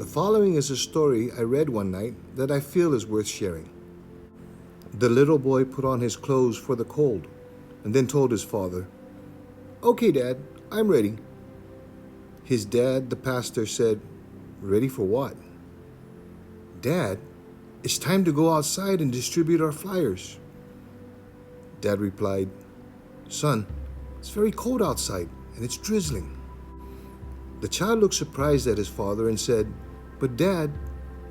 The following is a story I read one night that I feel is worth sharing. The little boy put on his clothes for the cold and then told his father, "Okay, Dad, I'm ready." His dad, the pastor, said, "Ready for what?" "Dad, it's time to go outside and distribute our flyers." Dad replied, "Son, it's very cold outside and it's drizzling." The child looked surprised at his father and said, "But Dad,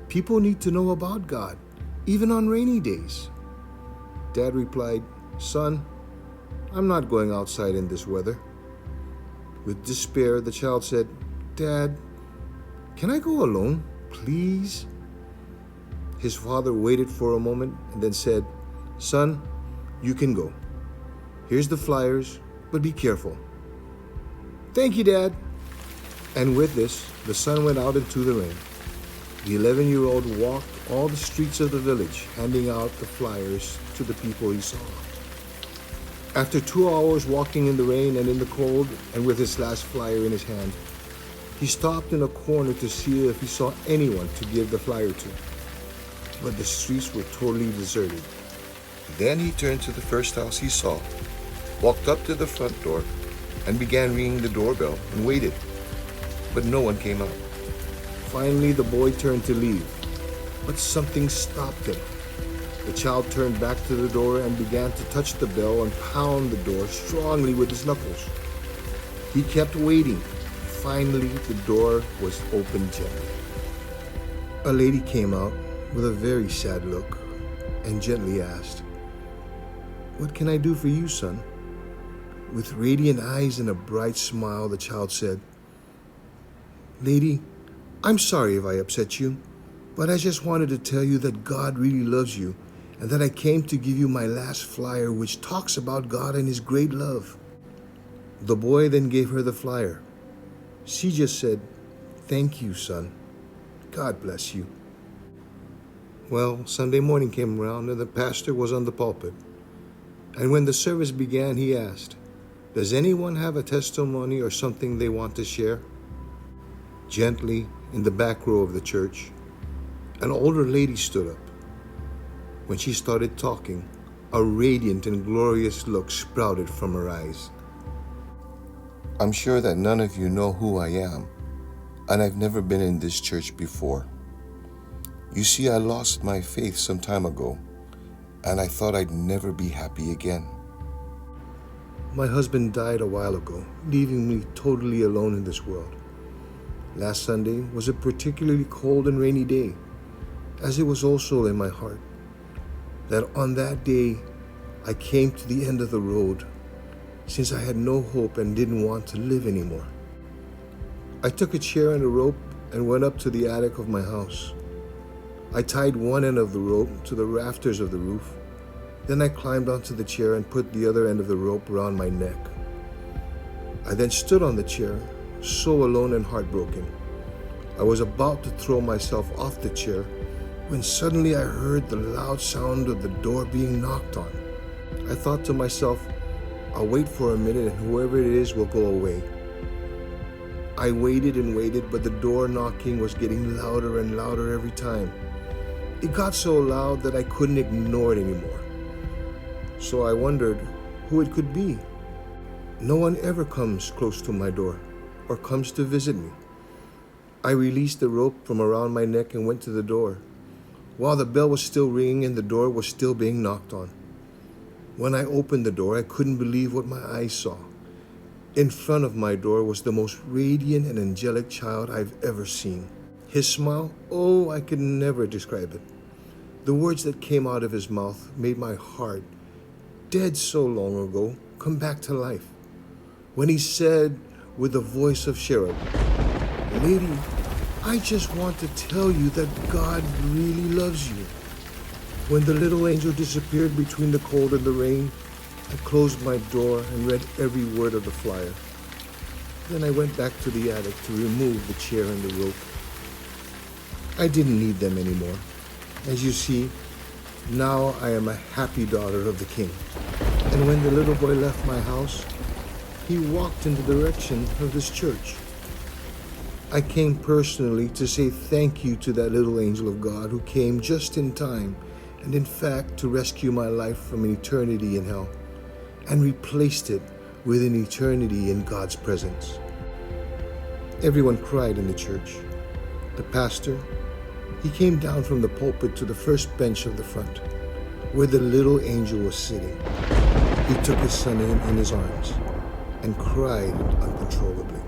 people need to know about God, even on rainy days." Dad replied, "Son, I'm not going outside in this weather." With despair, the child said, "Dad, can I go alone, please?" His father waited for a moment and then said, "Son, you can go. Here's the flyers, but be careful." "Thank you, Dad." And with this, the son went out into the rain. The 11-year-old walked all the streets of the village, handing out the flyers to the people he saw. After 2 hours walking in the rain and in the cold, and with his last flyer in his hand, he stopped in a corner to see if he saw anyone to give the flyer to. But the streets were totally deserted. Then he turned to the first house he saw, walked up to the front door, and began ringing the doorbell and waited. But no one came out. Finally, the boy turned to leave, but something stopped him. The child turned back to the door and began to touch the bell and pound the door strongly with his knuckles. He kept waiting. Finally, the door was opened gently. A lady came out with a very sad look and gently asked, "What can I do for you, son?" With radiant eyes and a bright smile, the child said, "Lady, I'm sorry if I upset you, but I just wanted to tell you that God really loves you and that I came to give you my last flyer which talks about God and His great love." The boy then gave her the flyer. She just said, "Thank you, son. God bless you." Well, Sunday morning came around and the pastor was on the pulpit. And when the service began, he asked, "Does anyone have a testimony or something they want to share?" Gently, in the back row of the church, an older lady stood up. When she started talking, a radiant and glorious look sprouted from her eyes. "I'm sure that none of you know who I am, and I've never been in this church before. You see, I lost my faith some time ago, and I thought I'd never be happy again. My husband died a while ago, leaving me totally alone in this world. Last Sunday was a particularly cold and rainy day, as it was also in my heart, that on that day I came to the end of the road, since I had no hope and didn't want to live anymore. I took a chair and a rope and went up to the attic of my house. I tied one end of the rope to the rafters of the roof. Then I climbed onto the chair and put the other end of the rope around my neck. I then stood on the chair, so alone and heartbroken. I was about to throw myself off the chair when suddenly I heard the loud sound of the door being knocked on. I thought to myself, I'll wait for a minute and whoever it is will go away. I waited and waited, but the door knocking was getting louder and louder every time. It got so loud that I couldn't ignore it anymore. So I wondered who it could be. No one ever comes close to my door or comes to visit me. I released the rope from around my neck and went to the door, while the bell was still ringing and the door was still being knocked on. When I opened the door, I couldn't believe what my eyes saw. In front of my door was the most radiant and angelic child I've ever seen. His smile, oh, I could never describe it. The words that came out of his mouth made my heart, dead so long ago, come back to life. When he said with the voice of cherub, "Lady, I just want to tell you that God really loves you." When the little angel disappeared between the cold and the rain, I closed my door and read every word of the flyer. Then I went back to the attic to remove the chair and the rope. I didn't need them anymore. As you see, now I am a happy daughter of the King. And when the little boy left my house, he walked in the direction of this church. I came personally to say thank you to that little angel of God who came just in time and in fact to rescue my life from an eternity in hell and replaced it with an eternity in God's presence. Everyone cried in the church. The pastor, he came down from the pulpit to the first bench of the front, where the little angel was sitting. He took his son in his arms and cried uncontrollably.